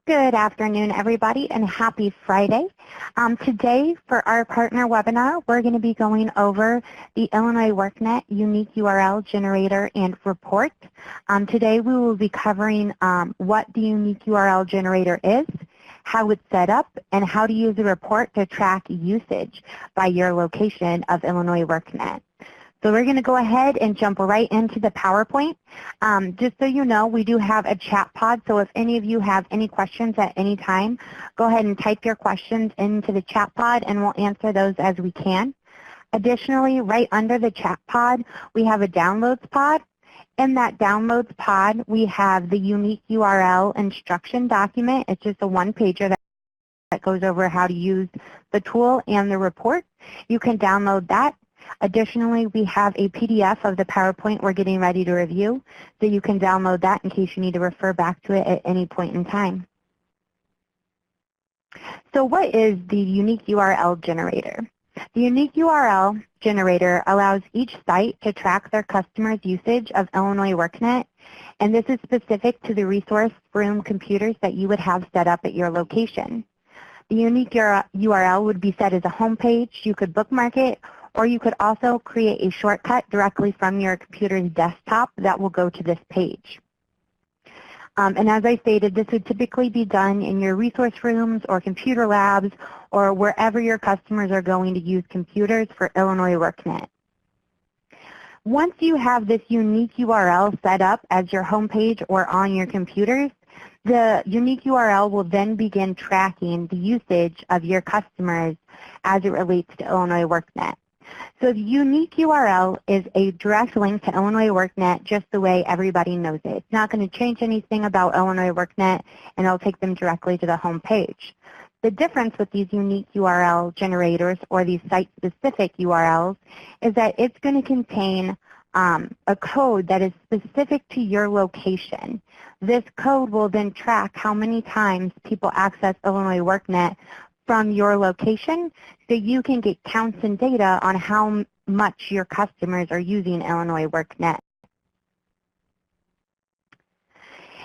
Good afternoon, everybody, and happy Friday. Today, for our partner webinar, we're going to be going over the Illinois workNet unique URL generator and report. Today, we will be covering what the unique URL generator is, how it's set up, and how to use the report to track usage by your location of Illinois workNet. So we're going to go ahead and jump right into the PowerPoint. Just so you know, we do have a chat pod, so if any of you have any questions at any time, go ahead and type your questions into the chat pod and we'll answer those as we can. Additionally, right under the chat pod, we have a downloads pod. In that downloads pod, we have the unique URL instruction document. It's just a one-pager that goes over how to use the tool and the report. You can download that. Additionally, we have a PDF of the PowerPoint we're getting ready to review, so you can download that in case you need to refer back to it at any point in time. So what is the unique URL generator? The unique URL generator allows each site to track their customers' usage of Illinois workNet, and this is specific to the resource room computers that you would have set up at your location. The unique URL would be set as a home page. You could bookmark it, or you could also create a shortcut directly from your computer's desktop that will go to this page. And as I stated, this would typically be done in your resource rooms or computer labs or wherever your customers are going to use computers for Illinois workNet. Once you have this unique URL set up as your home page or on your computers, the unique URL will then begin tracking the usage of your customers as it relates to Illinois workNet. So the unique URL is a direct link to Illinois workNet just the way everybody knows it. It's not going to change anything about Illinois workNet, and it'll take them directly to the home page. The difference with these unique URL generators or these site-specific URLs is that it's going to contain a code that is specific to your location. This code will then track how many times people access Illinois workNet from your location, so you can get counts and data on how much your customers are using Illinois workNet.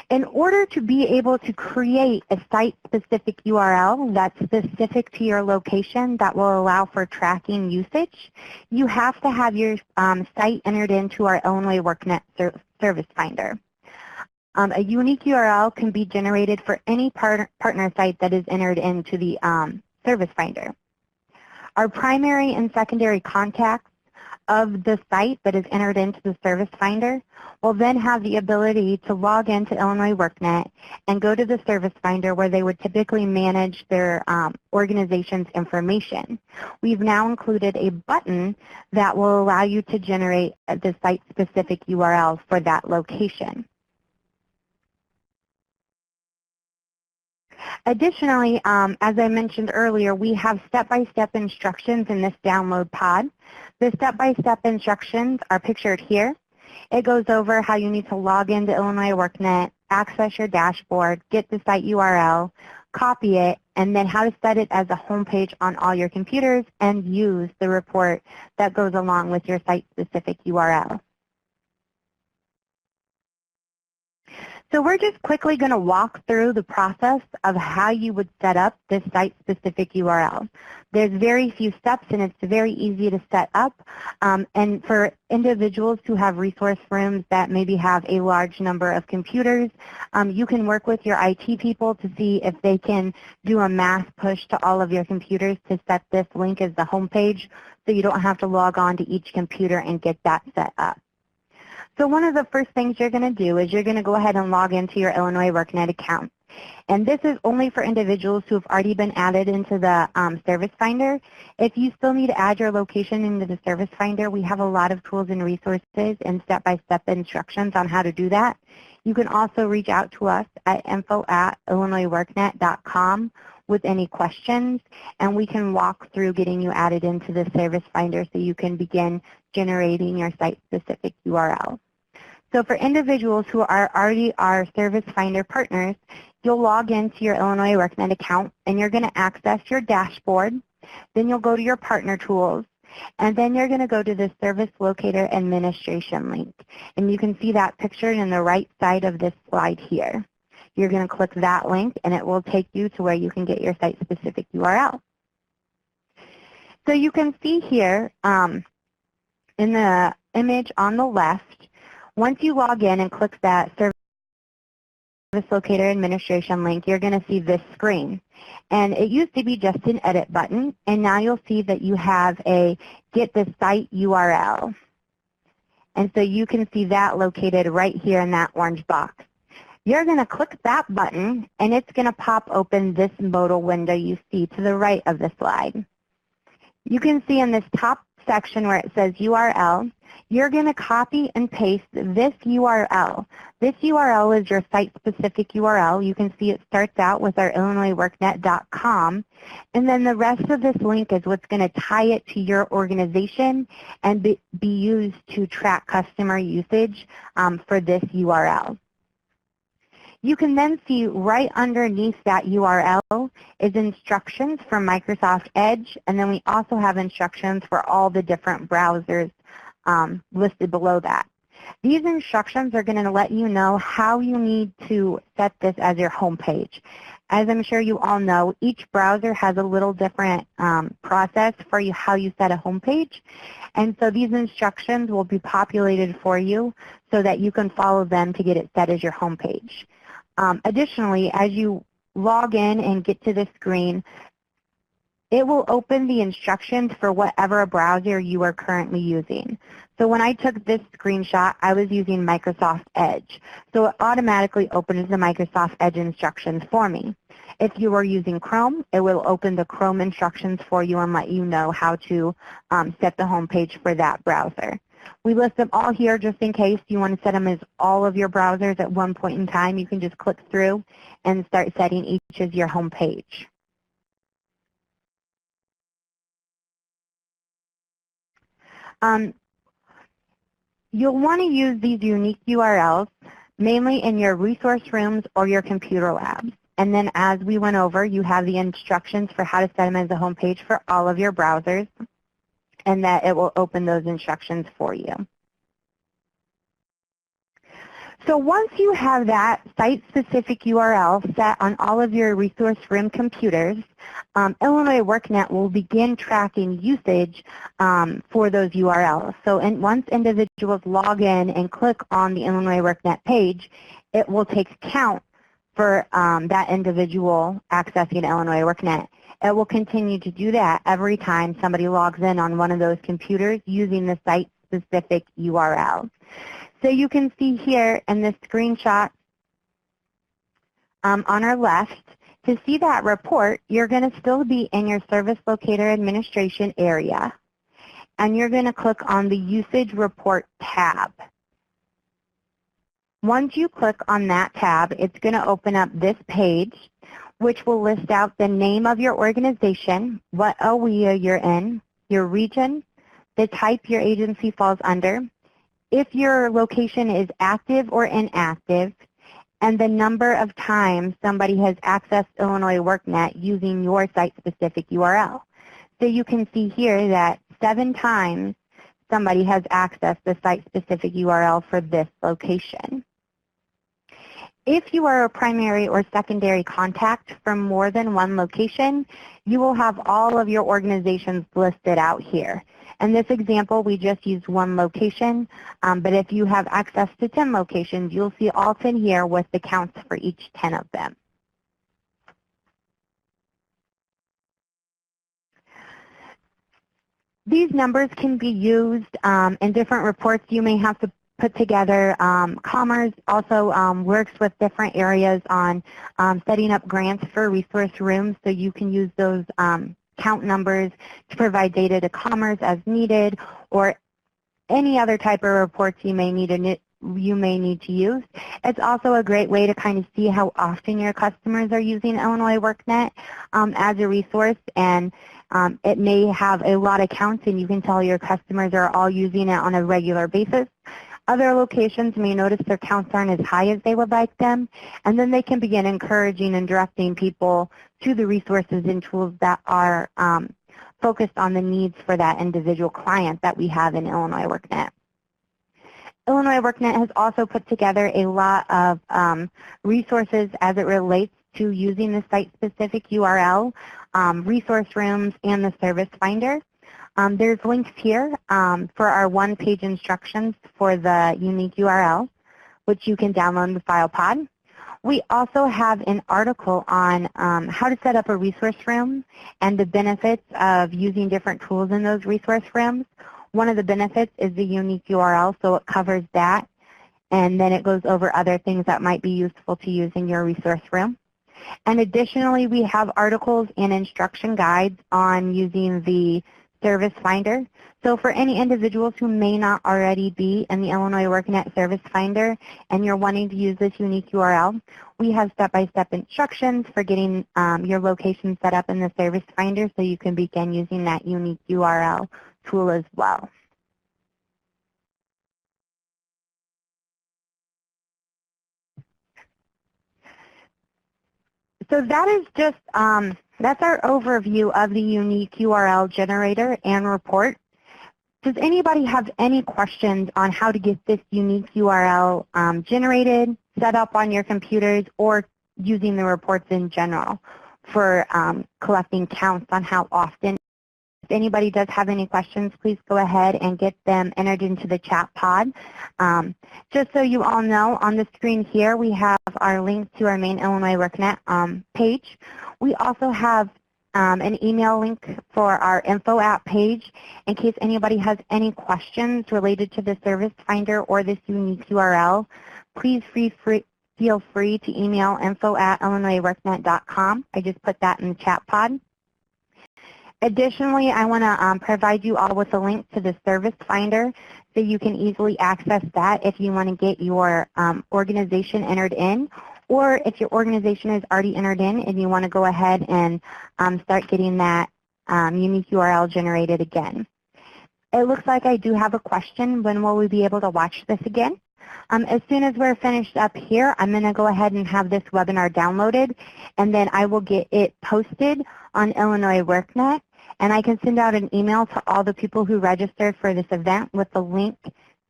In order to be able to create a site-specific URL that's specific to your location that will allow for tracking usage, you have to have your site entered into our Illinois workNet service finder. A unique URL can be generated for any partner site that is entered into the service finder. Our primary and secondary contacts of the site that is entered into the service finder will then have the ability to log into Illinois workNet and go to the service finder where they would typically manage their organization's information. We've now included a button that will allow you to generate the site-specific URL for that location. Additionally, as I mentioned earlier, we have step-by-step instructions in this download pod. The step-by-step instructions are pictured here. It goes over how you need to log into Illinois workNet, access your dashboard, get the site URL, copy it, and then how to set it as a home page on all your computers and use the report that goes along with your site-specific URL. So we're just quickly going to walk through the process of how you would set up this site-specific URL. There's very few steps, and it's very easy to set up. And for individuals who have resource rooms that maybe have a large number of computers, you can work with your IT people to see if they can do a mass push to all of your computers to set this link as the home page so you don't have to log on to each computer and get that set up. So one of the first things you're going to do is you're going to go ahead and log into your Illinois workNet account. And this is only for individuals who have already been added into the service finder. If you still need to add your location into the service finder, we have a lot of tools and resources and step-by-step instructions on how to do that. You can also reach out to us at info@illinoisworknet.com with any questions, and we can walk through getting you added into the service finder so you can begin generating your site-specific URL. So for individuals who are already our service finder partners, you'll log into your Illinois workNet account and you're going to access your dashboard. Then you'll go to your partner tools, and then you're going to go to the service locator administration link. And you can see that pictured in the right side of this slide here. you're going to click that link, and it will take you to where you can get your site-specific URL. So you can see here in the image on the left, once you log in and click that Service Locator Administration link, you're going to see this screen. And it used to be just an edit button, and now you'll see that you have a Get the Site URL. And so you can see that located right here in that orange box. You're going to click that button, and it's going to pop open this modal window you see to the right of the slide. You can see in this top section where it says URL, you're going to copy and paste this URL. This URL is your site-specific URL. You can see it starts out with our IllinoisWorkNet.com, and then the rest of this link is what's going to tie it to your organization and be used to track customer usage for this URL. You can then see right underneath that URL is instructions for Microsoft Edge, and then we also have instructions for all the different browsers listed below that. These instructions are going to let you know how you need to set this as your home page. As I'm sure you all know, each browser has a little different process for you how you set a home page, and so these instructions will be populated for you so that you can follow them to get it set as your home page. Additionally, as you log in and get to the screen, it will open the instructions for whatever browser you are currently using. So when I took this screenshot, I was using Microsoft Edge. So it automatically opens the Microsoft Edge instructions for me. If you are using Chrome, it will open the Chrome instructions for you and let you know how to set the home page for that browser. We list them all here just in case you want to set them as all of your browsers at one point in time. You can just click through and start setting each as your home page. You'll want to use these unique URLs mainly in your resource rooms or your computer labs. And then as we went over, you have the instructions for how to set them as a home page for all of your browsers, and that it will open those instructions for you. So once you have that site-specific URL set on all of your resource room computers, Illinois WorkNet will begin tracking usage for those URLs. So once individuals log in and click on the Illinois WorkNet page, it will take count for that individual accessing Illinois WorkNet. It will continue to do that every time somebody logs in on one of those computers using the site-specific URL. So you can see here in this screenshot on our left, to see that report, you're going to still be in your Service Locator Administration area, and you're going to click on the Usage Report tab. Once you click on that tab, it's going to open up this page, which will list out the name of your organization, what OEA you're in, your region, the type your agency falls under, if your location is active or inactive, and the number of times somebody has accessed Illinois WorkNet using your site-specific URL. So you can see here that 7 times somebody has accessed the site-specific URL for this location. If you are a primary or secondary contact from more than one location, you will have all of your organizations listed out here. In this example, we just used one location, but if you have access to 10 locations, you'll see all 10 here with the counts for each 10 of them. These numbers can be used in different reports you may have to put together. Commerce also works with different areas on setting up grants for resource rooms, so you can use those count numbers to provide data to Commerce as needed, or any other type of reports you may need to use. It's also a great way to kind of see how often your customers are using Illinois WorkNet as a resource, and it may have a lot of counts, and you can tell your customers are all using it on a regular basis. Other locations may notice their counts aren't as high as they would like them, and then they can begin encouraging and directing people to the resources and tools that are focused on the needs for that individual client that we have in Illinois WorkNet. Illinois WorkNet has also put together a lot of resources as it relates to using the site-specific URL, resource rooms, and the service finder. There's links here for our one-page instructions for the unique URL, which you can download in the file pod. We also have an article on how to set up a resource room and the benefits of using different tools in those resource rooms. One of the benefits is the unique URL, so it covers that, and then it goes over other things that might be useful to use in your resource room. And additionally, we have articles and instruction guides on using the Service Finder. So for any individuals who may not already be in the Illinois WorkNet Service Finder and you're wanting to use this unique URL, we have step-by-step instructions for getting your location set up in the Service Finder so you can begin using that unique URL tool as well. So that is just, that's our overview of the unique URL generator and report. Does anybody have any questions on how to get this unique URL generated, set up on your computers, or using the reports in general for collecting counts on how often? If anybody does have any questions, please go ahead and get them entered into the chat pod. Just so you all know, on the screen here we have our link to our main Illinois WorkNet page. We also have an email link for our info app page in case anybody has any questions related to the Service Finder or this unique URL. Please feel free to email info@illinoisworknet.com. I just put that in the chat pod. Additionally, I want to provide you all with a link to the Service Finder so you can easily access that if you want to get your organization entered in, or if your organization is already entered in and you want to go ahead and start getting that unique URL generated again. It looks like I do have a question. When will we be able to watch this again? As soon as we're finished up here, I'm going to go ahead and have this webinar downloaded, and then I will get it posted on Illinois WorkNet, and I can send out an email to all the people who registered for this event with the link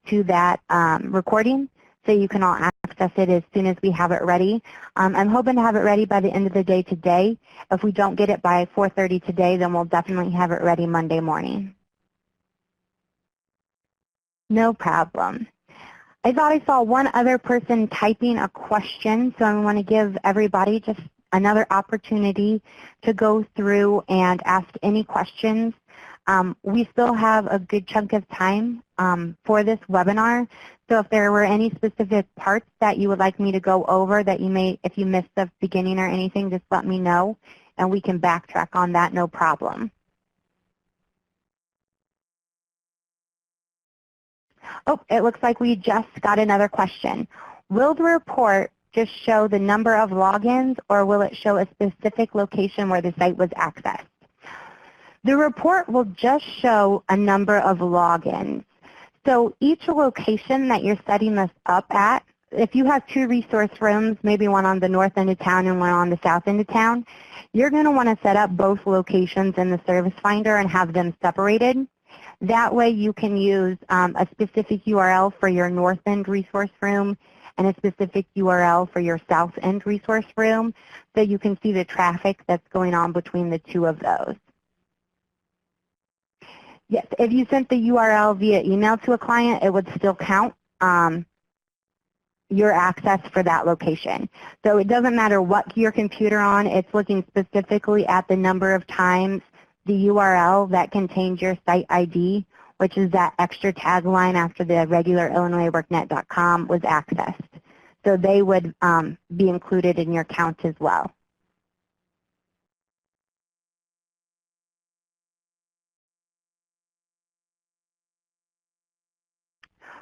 to that recording, so you can all access it as soon as we have it ready. I'm hoping to have it ready by the end of the day today. If we don't get it by 4:30 today, then we'll definitely have it ready Monday morning. No problem. I thought I saw one other person typing a question, so I want to give everybody just another opportunity to go through and ask any questions. We still have a good chunk of time for this webinar, so if there were any specific parts that you would like me to go over that you may, if you missed the beginning or anything, just let me know, and we can backtrack on that, no problem. Oh, it looks like we just got another question. Will the report just show the number of logins, or will it show a specific location where the site was accessed? The report will just show a number of logins. So each location that you're setting this up at, if you have two resource rooms, maybe one on the north end of town and one on the south end of town, you're going to want to set up both locations in the Service Finder and have them separated. That way you can use a specific URL for your north end resource room and a specific URL for your south end resource room, so you can see the traffic that's going on between the two of those. Yes, if you sent the URL via email to a client, it would still count your access for that location. So it doesn't matter what your computer on, it's looking specifically at the number of times the URL that contains your site ID, which is that extra tagline after the regular IllinoisWorkNet.com, was accessed. So they would be included in your count as well.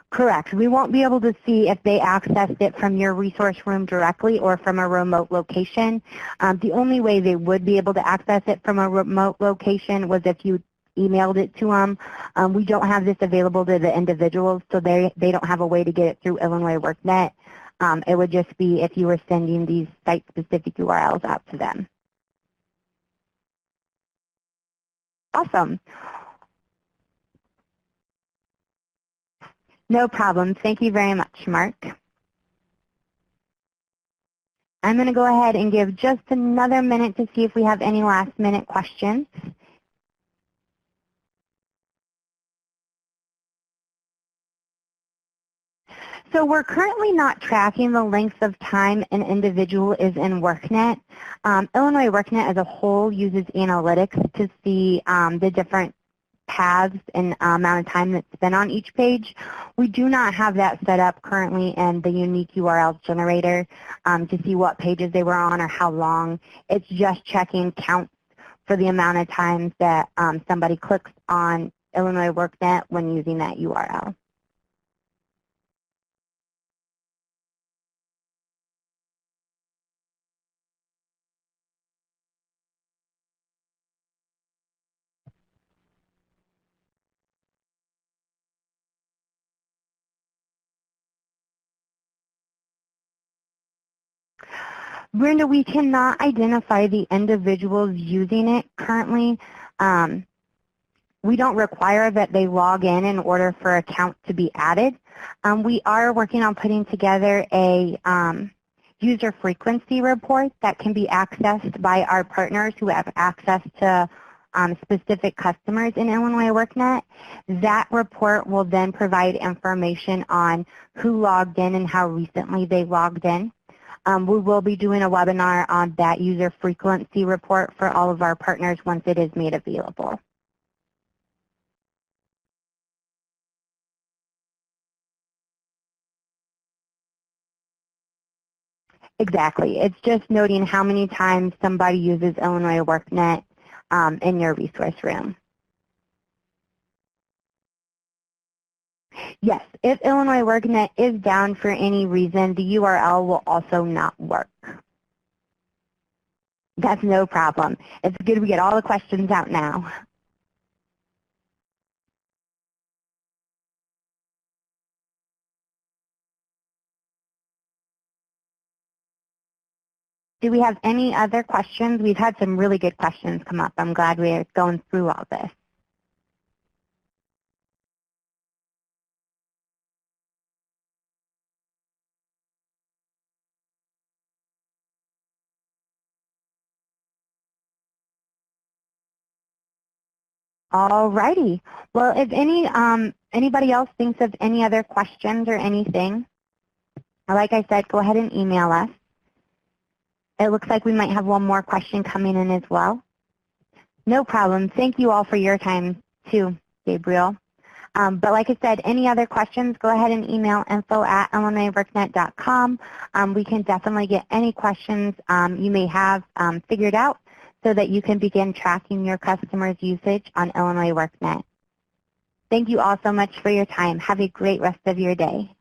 Correct. We won't be able to see if they accessed it from your resource room directly or from a remote location. The only way they would be able to access it from a remote location was if you emailed it to them. We don't have this available to the individuals, so they don't have a way to get it through Illinois WorkNet. It would just be if you were sending these site-specific URLs out to them. Awesome. No problem. Thank you very much, Mark. I'm going to go ahead and give just another minute to see if we have any last-minute questions. So we're currently not tracking the length of time an individual is in workNet. Illinois workNet as a whole uses analytics to see the different paths and amount of time that's spent on each page. We do not have that set up currently in the unique URL generator to see what pages they were on or how long. It's just checking counts for the amount of times that somebody clicks on Illinois workNet when using that URL. Brenda, we cannot identify the individuals using it currently. We don't require that they log in order for an account to be added. We are working on putting together a user frequency report that can be accessed by our partners who have access to specific customers in Illinois workNet. That report will then provide information on who logged in and how recently they logged in. We will be doing a webinar on that user frequency report for all of our partners once it is made available. Exactly. It's just noting how many times somebody uses Illinois workNet in your resource room. Yes, if Illinois workNet is down for any reason, the URL will also not work. That's no problem. It's good we get all the questions out now. Do we have any other questions? We've had some really good questions come up. I'm glad we're going through all this. All righty. Well, if anybody else thinks of any other questions or anything, like I said, go ahead and email us. It looks like we might have one more question coming in as well. No problem. Thank you all for your time too, Gabriel. But like I said, any other questions, go ahead and email info@illinoisworknet.com. We can definitely get any questions you may have figured out so that you can begin tracking your customers' usage on Illinois workNet. Thank you all so much for your time. Have a great rest of your day.